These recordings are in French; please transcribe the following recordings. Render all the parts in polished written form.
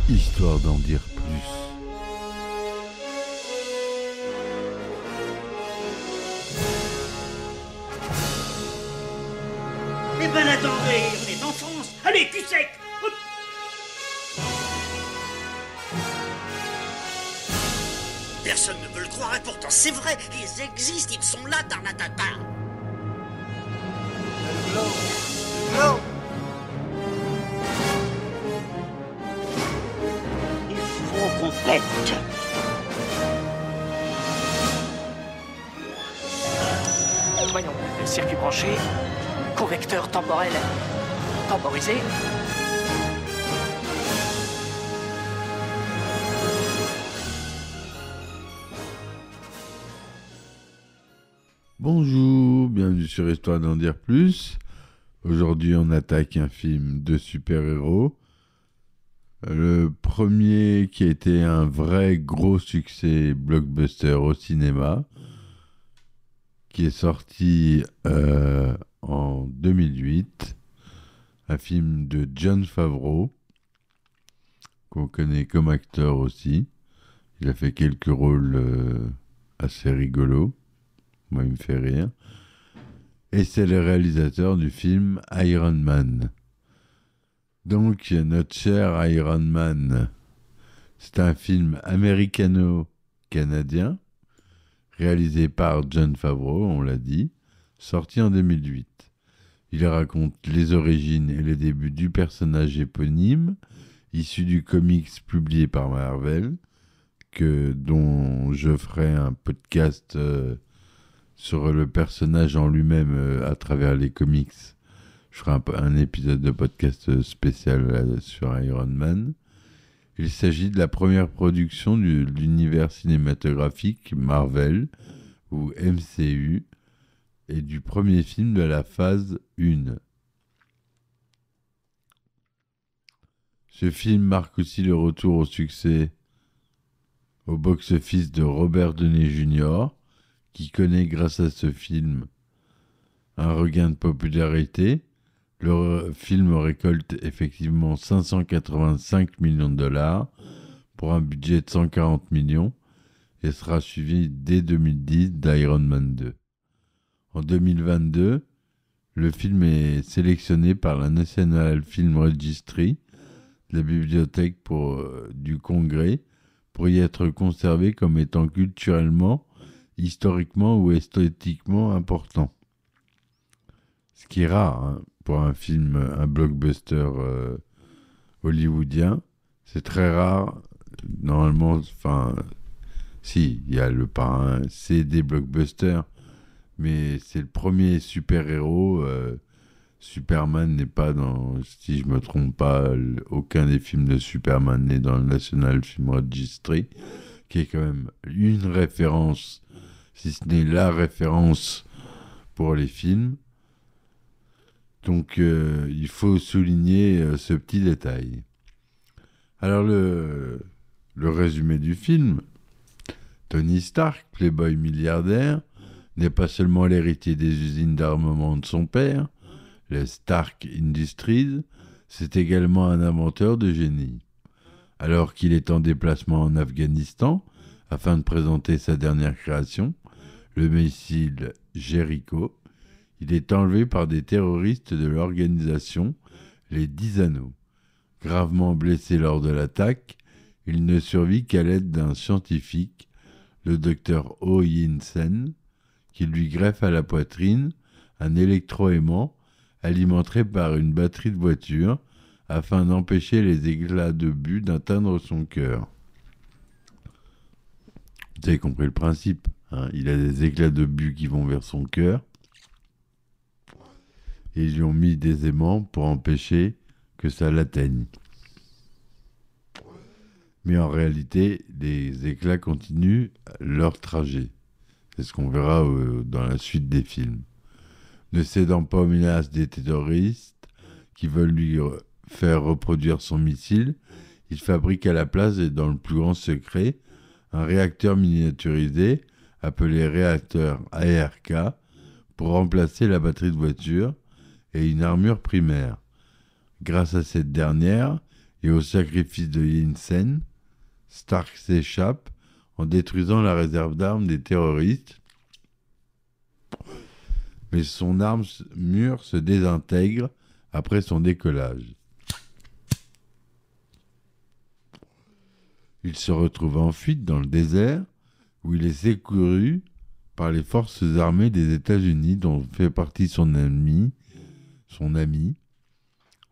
Histoire d'en dire plus. Eh ben attendez, on est en France. Allez, cul sec. Hop. Personne ne veut le croire et pourtant c'est vrai. Ils existent, ils sont là, Tarnatata. Non. Il faut qu'on pète. Voyons, circuit branché, correcteur temporel temporisé. Bonjour, bienvenue sur Histoire d'en dire plus. Aujourd'hui, on attaque un film de super-héros. Le premier qui a été un vrai gros succès blockbuster au cinéma, qui est sorti en 2008. Un film de Jon Favreau, qu'on connaît comme acteur aussi. Il a fait quelques rôles assez rigolos. Moi, il me fait rire. Et c'est le réalisateur du film Iron Man. Donc, notre cher Iron Man, c'est un film américano-canadien, réalisé par Jon Favreau, on l'a dit, sorti en 2008. Il raconte les origines et les débuts du personnage éponyme, issu du comics publié par Marvel, dont je ferai un podcast sur le personnage en lui-même à travers les comics. Je ferai un épisode de podcast spécial sur Iron Man. Il s'agit de la première production de l'univers cinématographique Marvel, ou MCU, et du premier film de la phase 1. Ce film marque aussi le retour au succès au box-office de Robert Downey Jr., qui connaît grâce à ce film un regain de popularité. Le film récolte effectivement 585 millions de dollars pour un budget de 140 millions et sera suivi dès 2010 d'Iron Man 2. En 2022, le film est sélectionné par la National Film Registry, la bibliothèque du Congrès, pour y être conservé comme étant culturellement, historiquement ou esthétiquement important. Ce qui est rare hein, pour un film, un blockbuster hollywoodien. C'est très rare. Normalement, si, il y a Le Parrain, c'est des blockbusters, mais c'est le premier super-héros. Superman n'est pas dans, si je me trompe pas, aucun des films de Superman n'est dans le National Film Registry, qui est quand même une référence, si ce n'est la référence pour les films. Donc il faut souligner ce petit détail. Alors le résumé du film: Tony Stark, playboy milliardaire, n'est pas seulement l'héritier des usines d'armement de son père, les Stark Industries, c'est également un inventeur de génie. Alors qu'il est en déplacement en Afghanistan, afin de présenter sa dernière création, le missile Jericho, il est enlevé par des terroristes de l'organisation les 10 Anneaux. Gravement blessé lors de l'attaque, il ne survit qu'à l'aide d'un scientifique, le docteur Oh Yin-sen, qui lui greffe à la poitrine un électroaimant alimenté par une batterie de voiture afin d'empêcher les éclats d'obus d'atteindre son cœur. Vous avez compris le principe, hein, il a des éclats d'obus qui vont vers son cœur et ils lui ont mis des aimants pour empêcher que ça l'atteigne. Mais en réalité, les éclats continuent leur trajet. C'est ce qu'on verra dans la suite des films. Ne cédant pas aux menaces des terroristes qui veulent lui faire reproduire son missile, il fabrique à la place et dans le plus grand secret un réacteur miniaturisé appelé réacteur ARK pour remplacer la batterie de voiture et une armure primaire. Grâce à cette dernière, et au sacrifice de Yinsen, Stark s'échappe en détruisant la réserve d'armes des terroristes, mais son armure se désintègre après son décollage. Il se retrouve en fuite dans le désert, où il est secouru par les forces armées des États-Unis, dont fait partie son ami,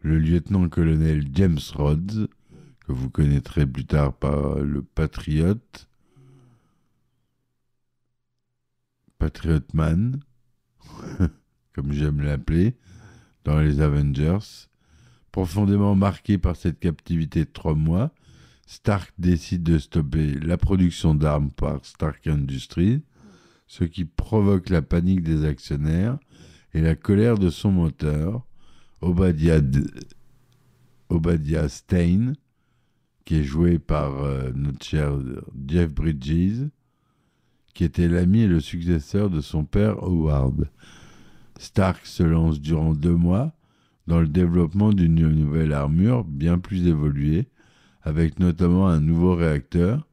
le lieutenant-colonel James Rhodes, que vous connaîtrez plus tard par le Patriot Man, comme j'aime l'appeler, dans les Avengers. Profondément marqué par cette captivité de 3 mois, Stark décide de stopper la production d'armes par Stark Industries, ce qui provoque la panique des actionnaires et la colère de son moteur, Obadiah Stane, qui est joué par notre cher Jeff Bridges, qui était l'ami et le successeur de son père Howard. Stark se lance durant 2 mois dans le développement d'une nouvelle armure bien plus évoluée, avec notamment un nouveau réacteur,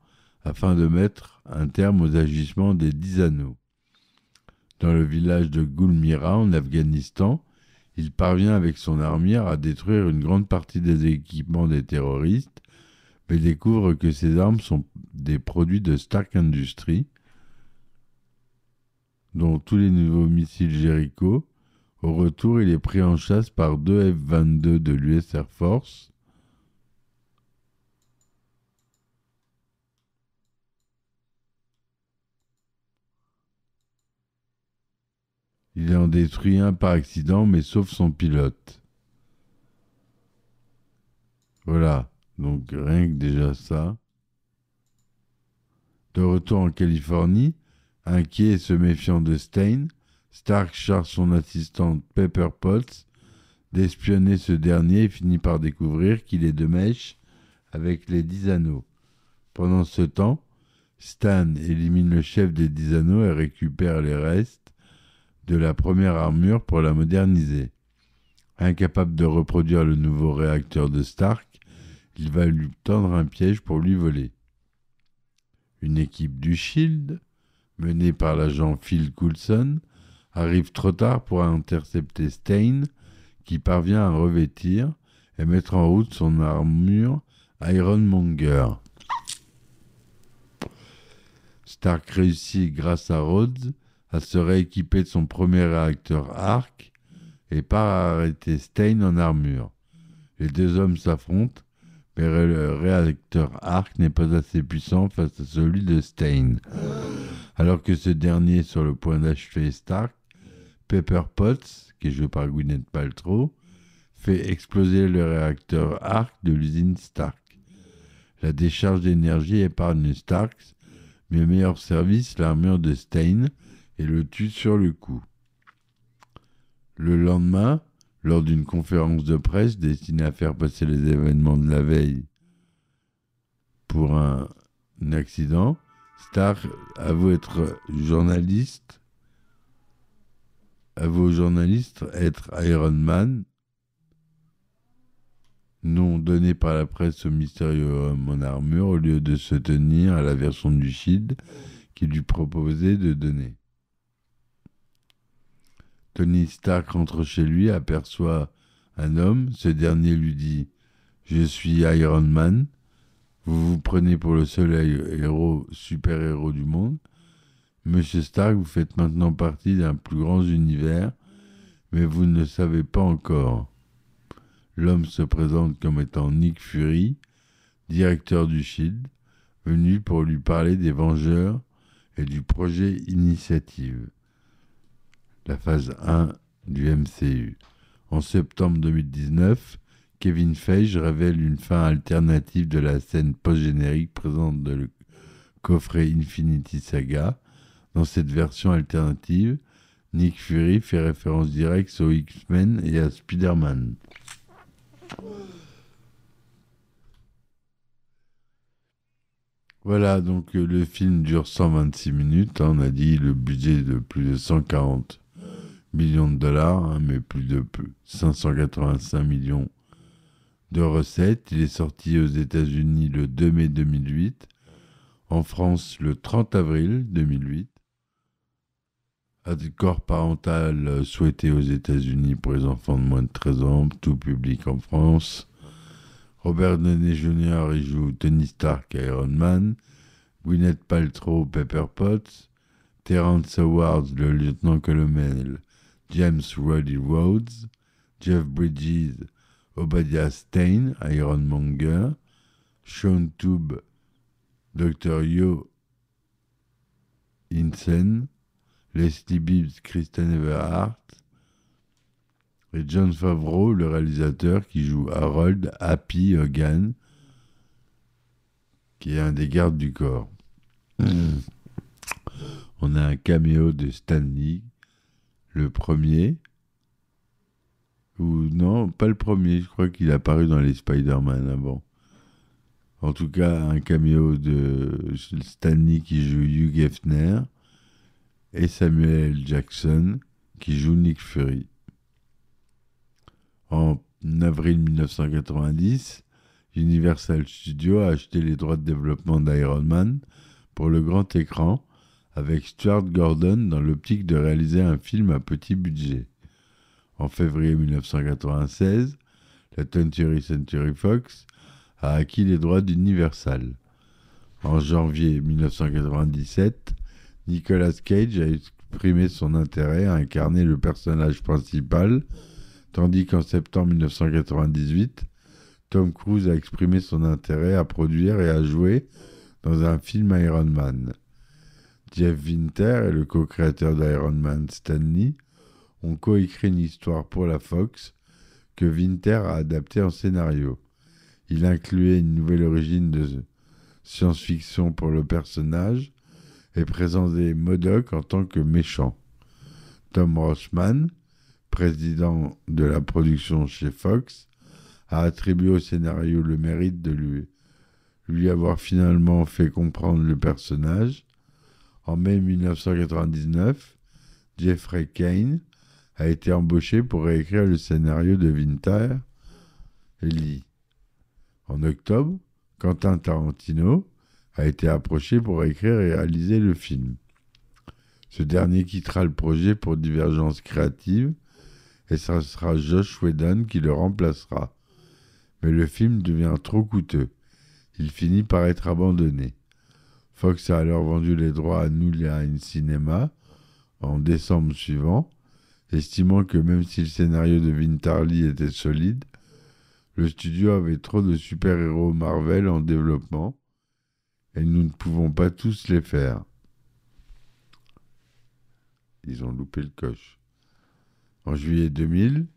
afin de mettre un terme aux agissements des 10 anneaux. Dans le village de Gulmira, en Afghanistan, il parvient avec son armure à détruire une grande partie des équipements des terroristes, mais découvre que ces armes sont des produits de Stark Industries, dont tous les nouveaux missiles Jericho. Au retour, il est pris en chasse par 2 F-22 de l'US Air Force, il en détruit un par accident, mais sauve son pilote. Voilà, donc rien que déjà ça. De retour en Californie, inquiet et se méfiant de Stane, Stark charge son assistante Pepper Potts d'espionner ce dernier et finit par découvrir qu'il est de mèche avec les 10 anneaux. Pendant ce temps, Stan élimine le chef des 10 anneaux et récupère les restes de la première armure pour la moderniser. Incapable de reproduire le nouveau réacteur de Stark, il va lui tendre un piège pour lui voler. Une équipe du SHIELD, menée par l'agent Phil Coulson, arrive trop tard pour intercepter Stane, qui parvient à revêtir et mettre en route son armure Ironmonger. Stark réussit, grâce à Rhodes, à se rééquiper de son premier réacteur Arc et part à arrêter Stane en armure. Les 2 hommes s'affrontent, mais le réacteur Arc n'est pas assez puissant face à celui de Stane. Alors que ce dernier est sur le point d'achever Stark, Pepper Potts, qui est joué par Gwyneth Paltrow, fait exploser le réacteur Arc de l'usine Stark. La décharge d'énergie épargne Stark, mais meilleur service l'armure de Stane, et le tue sur le coup. Le lendemain, lors d'une conférence de presse destinée à faire passer les événements de la veille pour un accident, Stark avoue aux journalistes être Iron Man, nom donné par la presse au mystérieux homme en armure au lieu de se tenir à la version du SHIELD qu'il lui proposait de donner. Tony Stark rentre chez lui, aperçoit un homme. Ce dernier lui dit « Je suis Iron Man. Vous vous prenez pour le seul super-héros du monde. Monsieur Stark, vous faites maintenant partie d'un plus grand univers, mais vous ne le savez pas encore. » L'homme se présente comme étant Nick Fury, directeur du SHIELD, venu pour lui parler des Vengeurs et du projet Initiative, la phase 1 du MCU. En septembre 2019, Kevin Feige révèle une fin alternative de la scène post-générique présente dans le coffret Infinity Saga. Dans cette version alternative, Nick Fury fait référence directe aux X-Men et à Spider-Man. Voilà, donc le film dure 126 minutes. On a dit le budget de plus de 140 millions de dollars, mais plus de 585 millions de recettes. Il est sorti aux États-Unis le 2 mai 2008, en France le 30 avril 2008. Accord parental souhaité aux États-Unis pour les enfants de moins de 13 ans, tout public en France. Robert Downey Jr. y joue Tony Stark et Iron Man. Gwyneth Paltrow, Pepper Potts. Terrence Howard, le lieutenant-colonel James Roddy Rhodes. Jeff Bridges, Obadiah Stane, Ironmonger. Sean Toob, Dr. Yo Insen. Leslie Bibbs, Kristen Everhart. Et Jon Favreau, le réalisateur, qui joue Harold Happy Hogan, qui est un des gardes du corps. On a un caméo de Stan Lee, le premier. Ou non, pas le premier, je crois qu'il est apparu dans les Spider-Man avant. En tout cas, un caméo de Stan Lee qui joue Hugh Hefner et Samuel L. Jackson qui joue Nick Fury. En avril 1990, Universal Studios a acheté les droits de développement d'Iron Man pour le grand écran avec Stuart Gordon dans l'optique de réaliser un film à petit budget. En février 1996, la 20th Century Fox a acquis les droits d'Universal. En janvier 1997, Nicolas Cage a exprimé son intérêt à incarner le personnage principal, tandis qu'en septembre 1998, Tom Cruise a exprimé son intérêt à produire et à jouer dans un film Iron Man. Jeff Winter et le co-créateur d'Iron Man, Stan Lee, ont coécrit une histoire pour la Fox que Winter a adaptée en scénario. Il incluait une nouvelle origine de science-fiction pour le personnage et présentait MODOK en tant que méchant. Tom Rothman, président de la production chez Fox, a attribué au scénario le mérite de lui avoir finalement fait comprendre le personnage. En mai 1999, Jeffrey Kane a été embauché pour réécrire le scénario de Winter et Lee. En octobre, Quentin Tarantino a été approché pour écrire et réaliser le film. Ce dernier quittera le projet pour divergence créative et ce sera Joss Whedon qui le remplacera. Mais le film devient trop coûteux. Il finit par être abandonné. Fox a alors vendu les droits à New Line Cinema en décembre suivant, estimant que même si le scénario de Winter Lee était solide, le studio avait trop de super-héros Marvel en développement et nous ne pouvons pas tous les faire. Ils ont loupé le coche. En juillet 2000,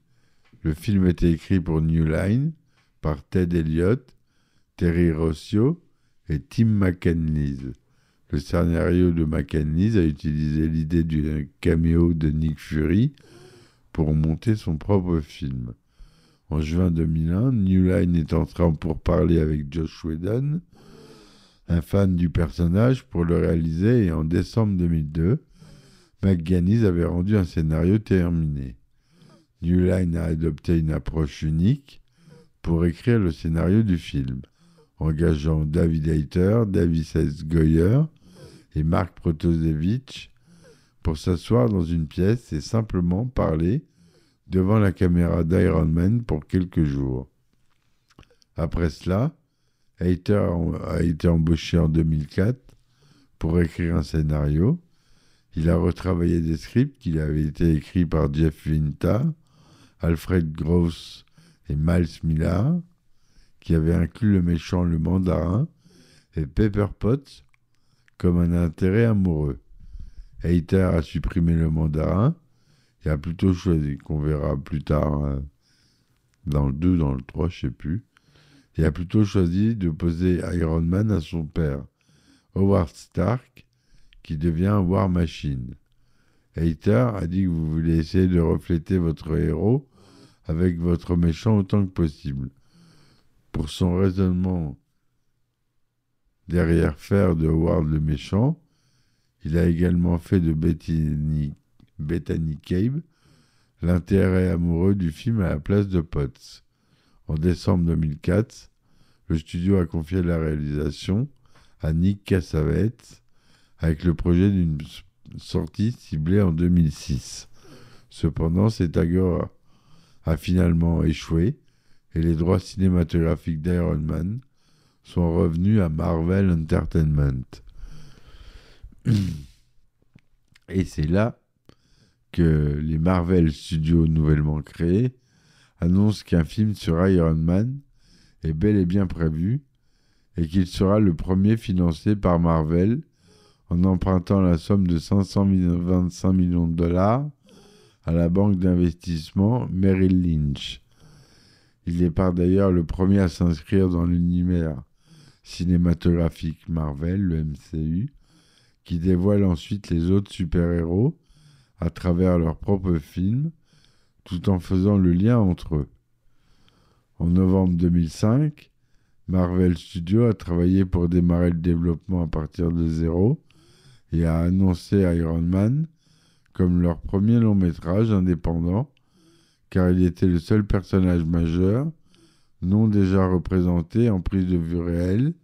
le film était écrit pour New Line par Ted Elliott, Terry Rossio et Tim McInnes. Le scénario de McInnes a utilisé l'idée du caméo de Nick Fury pour monter son propre film. En juin 2001, New Line est entré en pourparlers avec Joss Whedon, un fan du personnage, pour le réaliser, et en décembre 2002, McGuinness avait rendu un scénario terminé. New Line a adopté une approche unique pour écrire le scénario du film, engageant David Hayter, David S. Goyer et Mark Protosevich pour s'asseoir dans une pièce et simplement parler devant la caméra d'Iron Man pour quelques jours. Après cela, Hayter a été embauché en 2004 pour écrire un scénario. Il a retravaillé des scripts qui avaient été écrits par Jeff Winter, Alfred Gross et Miles Millar, qui avaient inclus le méchant le mandarin et Pepper Potts comme un intérêt amoureux. Hayter a supprimé le mandarin et a plutôt choisi, qu'on verra plus tard dans le 2, dans le 3, je ne sais plus, et a plutôt choisi de poser Iron Man à son père, Howard Stark, qui devient War Machine. Hayter a dit que vous voulez essayer de refléter votre héros avec votre méchant autant que possible. Pour son raisonnement derrière faire de Howard le méchant, il a également fait de Bethany Cabe l'intérêt amoureux du film à la place de Potts. En décembre 2004, le studio a confié la réalisation à Nick Cassavetes avec le projet d'une sortie ciblée en 2006. Cependant, cet accord a finalement échoué et les droits cinématographiques d'Iron Man sont revenus à Marvel Entertainment. Et c'est là que les Marvel Studios nouvellement créés annoncent qu'un film sur Iron Man est bel et bien prévu et qu'il sera le premier financé par Marvel en empruntant la somme de 525 millions de dollars à la banque d'investissement Merrill Lynch. Il est par d'ailleurs le premier à s'inscrire dans l'univers cinématographique Marvel, le MCU, qui dévoile ensuite les autres super-héros à travers leurs propres films, tout en faisant le lien entre eux. En novembre 2005, Marvel Studios a travaillé pour démarrer le développement à partir de zéro et a annoncé Iron Man comme leur premier long métrage indépendant, car il était le seul personnage majeur non déjà représenté en prise de vue réelle,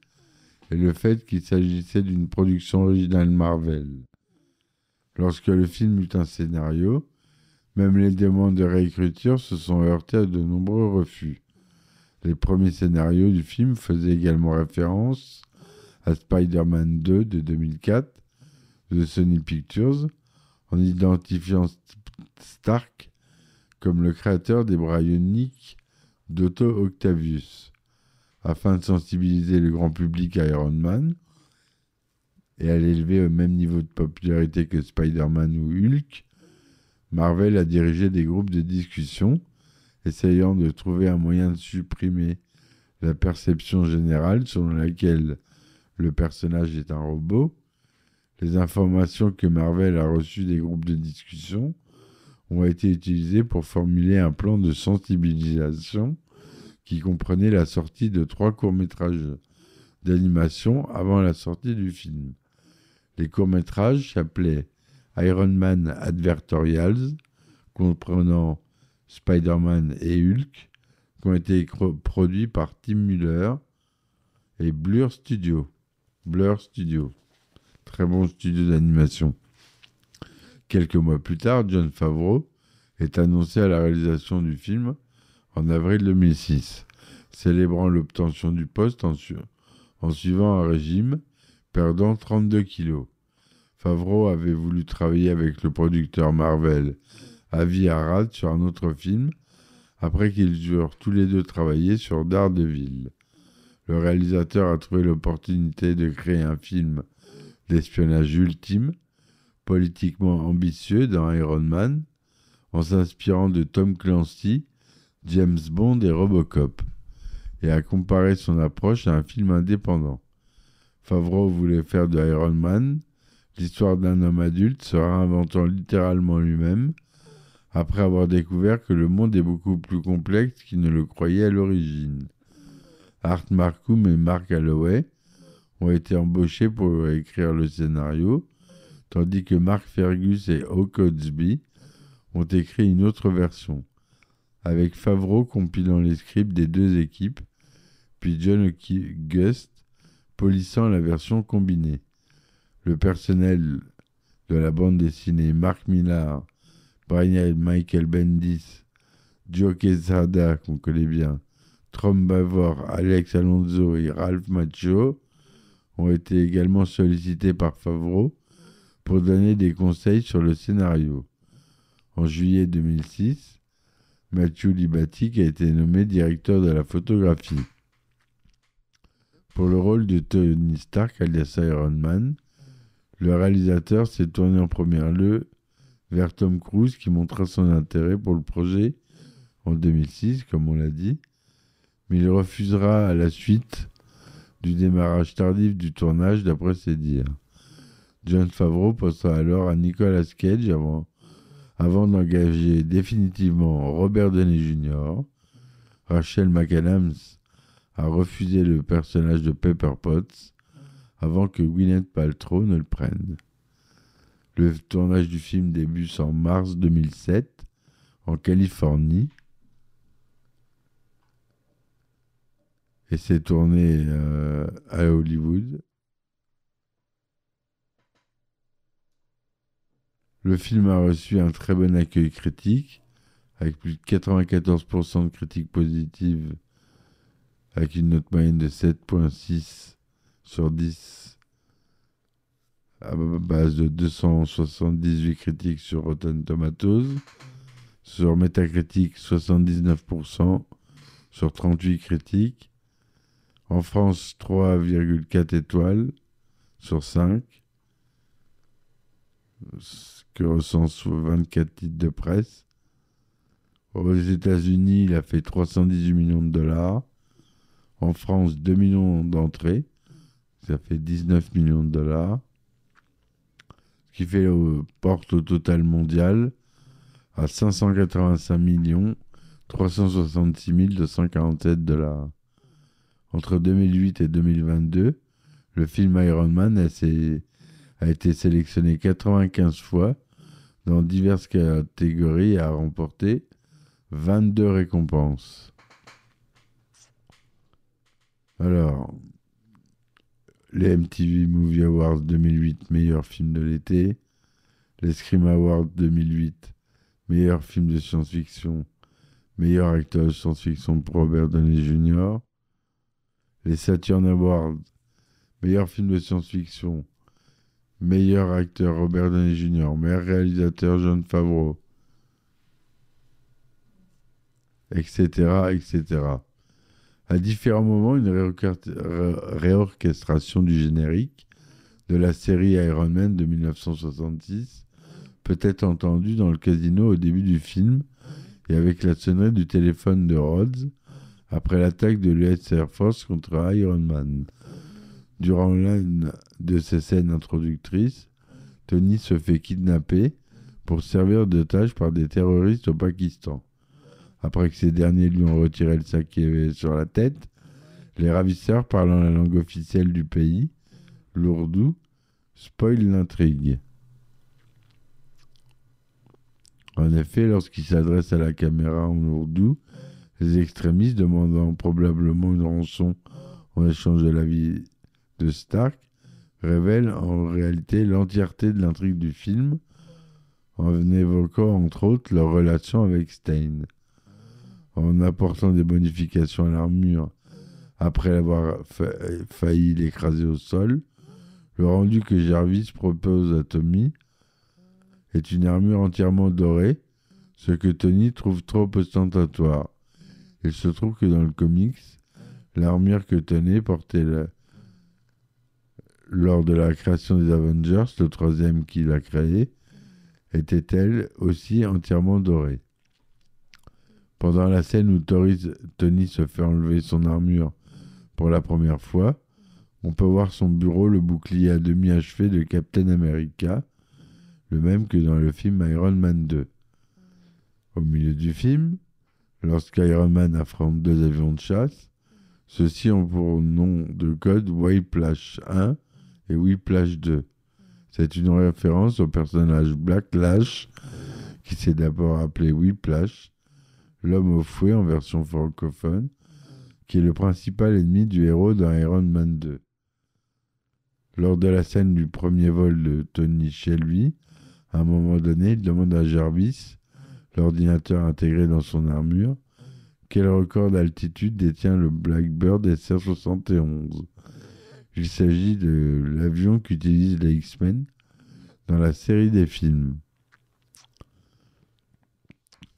et le fait qu'il s'agissait d'une production originale Marvel. Lorsque le film eut un scénario, même les demandes de réécriture se sont heurtées à de nombreux refus. Les premiers scénarios du film faisaient également référence à Spider-Man 2 de 2004 de Sony Pictures, en identifiant Stark comme le créateur des Bryoniques d'Otto Octavius. Afin de sensibiliser le grand public à Iron Man et à l'élever au même niveau de popularité que Spider-Man ou Hulk, Marvel a dirigé des groupes de discussion essayant de trouver un moyen de supprimer la perception générale selon laquelle le personnage est un robot. Les informations que Marvel a reçues des groupes de discussion ont été utilisées pour formuler un plan de sensibilisation qui comprenait la sortie de 3 courts-métrages d'animation avant la sortie du film. Les courts-métrages s'appelaient Iron Man Advertorials, comprenant Spider-Man et Hulk, qui ont été produits par Tim Muller et Blur Studio. Très bon studio d'animation. Quelques mois plus tard, Jon Favreau est annoncé à la réalisation du film en avril 2006, célébrant l'obtention du poste en suivant un régime, perdant 32 kilos. Favreau avait voulu travailler avec le producteur Marvel Avi Arad sur un autre film, après qu'ils eurent tous les deux travaillé sur Daredevil. Le réalisateur a trouvé l'opportunité de créer un film d'espionnage ultime, politiquement ambitieux dans Iron Man, en s'inspirant de Tom Clancy, James Bond et Robocop, et a comparé son approche à un film indépendant. Favreau voulait faire de Iron Man l'histoire d'un homme adulte se réinventant littéralement lui-même, après avoir découvert que le monde est beaucoup plus complexe qu'il ne le croyait à l'origine. Art Marcum et Mark Holloway ont été embauchés pour écrire le scénario, tandis que Mark Fergus et Hugh Cosby ont écrit une autre version, avec Favreau compilant les scripts des deux équipes, puis John August polissant la version combinée. Le personnel de la bande dessinée Mark Millar, Brian Michael Bendis, Joe Quesada, qu'on connaît bien, Tom Bavor, Alex Alonso et Ralph Macchio ont été également sollicités par Favreau pour donner des conseils sur le scénario. En juillet 2006, Matthew Libatic a été nommé directeur de la photographie. Pour le rôle de Tony Stark, alias Iron Man, le réalisateur s'est tourné en premier lieu vers Tom Cruise, qui montra son intérêt pour le projet en 2006, comme on l'a dit, mais il refusera à la suite du démarrage tardif du tournage, d'après ses dires. Jon Favreau pensa alors à Nicolas Cage avant d'engager définitivement Robert Downey Jr. Rachel McAdams a refusé le personnage de Pepper Potts avant que Gwyneth Paltrow ne le prenne. Le tournage du film débute en mars 2007 en Californie. et s'est tourné à Hollywood. Le film a reçu un très bon accueil critique, avec plus de 94% de critiques positives, avec une note moyenne de 7,6 sur 10, à base de 278 critiques sur Rotten Tomatoes. Sur Metacritic, 79% sur 38 critiques. En France, 3,4 étoiles sur 5, ce que recense 24 titres de presse. Aux États-Unis, il a fait 318 millions de dollars. En France, 2 millions d'entrées. Ça fait 19 millions de dollars. Ce qui fait porte au total mondial à 585 366 247 dollars. Entre 2008 et 2022, le film Iron Man a été sélectionné 95 fois dans diverses catégories et a remporté 22 récompenses. Alors, les MTV Movie Awards 2008, meilleur film de l'été. Les Scream Awards 2008, meilleur film de science-fiction, meilleur acteur de science-fiction pour Robert Downey Jr. Les Saturn Awards, meilleur film de science-fiction, meilleur acteur Robert Downey Jr., meilleur réalisateur Jon Favreau, etc., etc. À différents moments, une réorchestration du générique de la série Iron Man de 1966 peut être entendue dans le casino au début du film et avec la sonnerie du téléphone de Rhodes après l'attaque de l'US Air Force contre Iron Man. Durant l'une de ces scènes introductrices, Tony se fait kidnapper pour servir d'otage par des terroristes au Pakistan. Après que ces derniers lui ont retiré le sac qui avait sur la tête, les ravisseurs, parlant la langue officielle du pays, l'ourdou, spoilent l'intrigue. En effet, lorsqu'il s'adresse à la caméra en ourdou, les extrémistes, demandant probablement une rançon en échange de la vie de Stark, révèlent en réalité l'entièreté de l'intrigue du film, en évoquant entre autres leur relation avec Stein. En apportant des modifications à l'armure après avoir failli l'écraser au sol, le rendu que Jarvis propose à Tommy est une armure entièrement dorée, ce que Tony trouve trop ostentatoire. Il se trouve que dans le comics, l'armure que Tony portait lors de la création des Avengers, le troisième qu'il a créé, était elle aussi entièrement dorée. Pendant la scène où Tony se fait enlever son armure pour la première fois, on peut voir son bureau, le bouclier à demi achevé de Captain America, le même que dans le film Iron Man 2. Au milieu du film, lorsqu'Iron Man affronte deux avions de chasse, ceux-ci ont pour nom de code Whiplash 1 et Whiplash 2. C'est une référence au personnage Black Lash, qui s'est d'abord appelé Whiplash, l'homme au fouet en version francophone, qui est le principal ennemi du héros dans Iron Man 2. Lors de la scène du premier vol de Tony chez lui, à un moment donné, il demande à Jarvis, l'ordinateur intégré dans son armure, quel record d'altitude détient le Blackbird SR-71. Il s'agit de l'avion qu'utilisent les X-Men dans la série des films.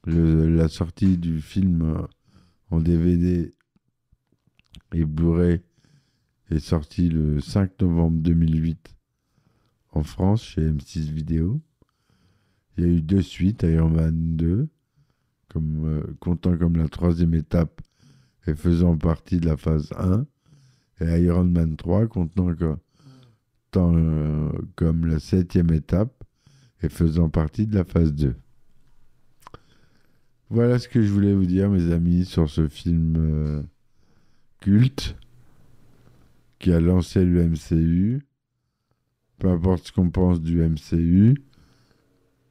La sortie du film en DVD et Blu-ray est sortie le 5 novembre 2008 en France chez M6 Vidéo. Il y a eu deux suites, Iron Man 2, comptant comme la troisième étape et faisant partie de la phase 1, et Iron Man 3, comptant comme la septième étape et faisant partie de la phase 2. Voilà ce que je voulais vous dire, mes amis, sur ce film culte qui a lancé le MCU. Peu importe ce qu'on pense du MCU,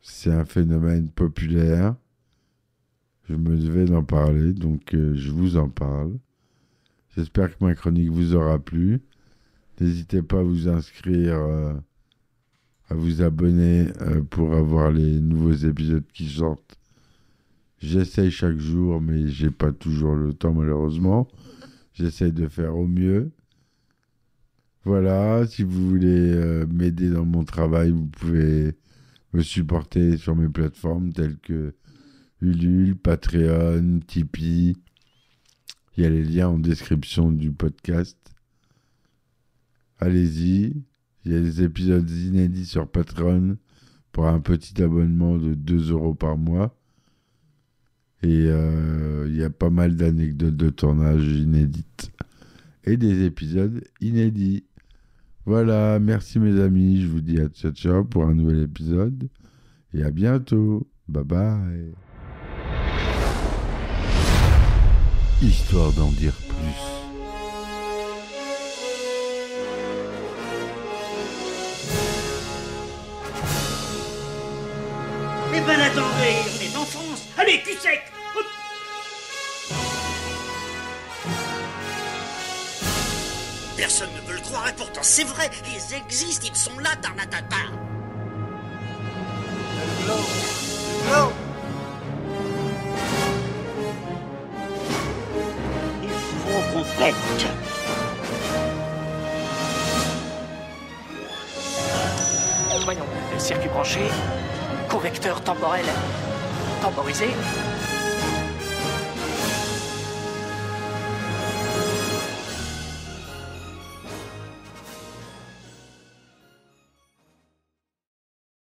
c'est un phénomène populaire. Je me devais d'en parler, donc je vous en parle. J'espère que ma chronique vous aura plu. N'hésitez pas à vous inscrire, à vous abonner pour avoir les nouveaux épisodes qui sortent. J'essaye chaque jour, mais j'ai pas toujours le temps malheureusement. J'essaye de faire au mieux. Voilà, si vous voulez m'aider dans mon travail, vous pouvez me supporter sur mes plateformes telles que Ulule, Patreon, Tipeee. Il y a les liens en description du podcast. Allez-y. Il y a des épisodes inédits sur Patreon pour un petit abonnement de 2 € par mois. Et il y a pas mal d'anecdotes de tournage inédites. Et des épisodes inédits. Voilà, merci mes amis. Je vous dis à ciao ciao pour un nouvel épisode. Et à bientôt. Bye bye. Histoire d'en dire plus. Eh ben attendez, on est en France. Allez, cul sec. Hop. Personne ne veut le croire et pourtant c'est vrai, ils existent, ils sont là, Tarnatata. Le globe. Le globe. Il faut qu'on pète. Voyons, circuit branché, correcteur temporel temporisé,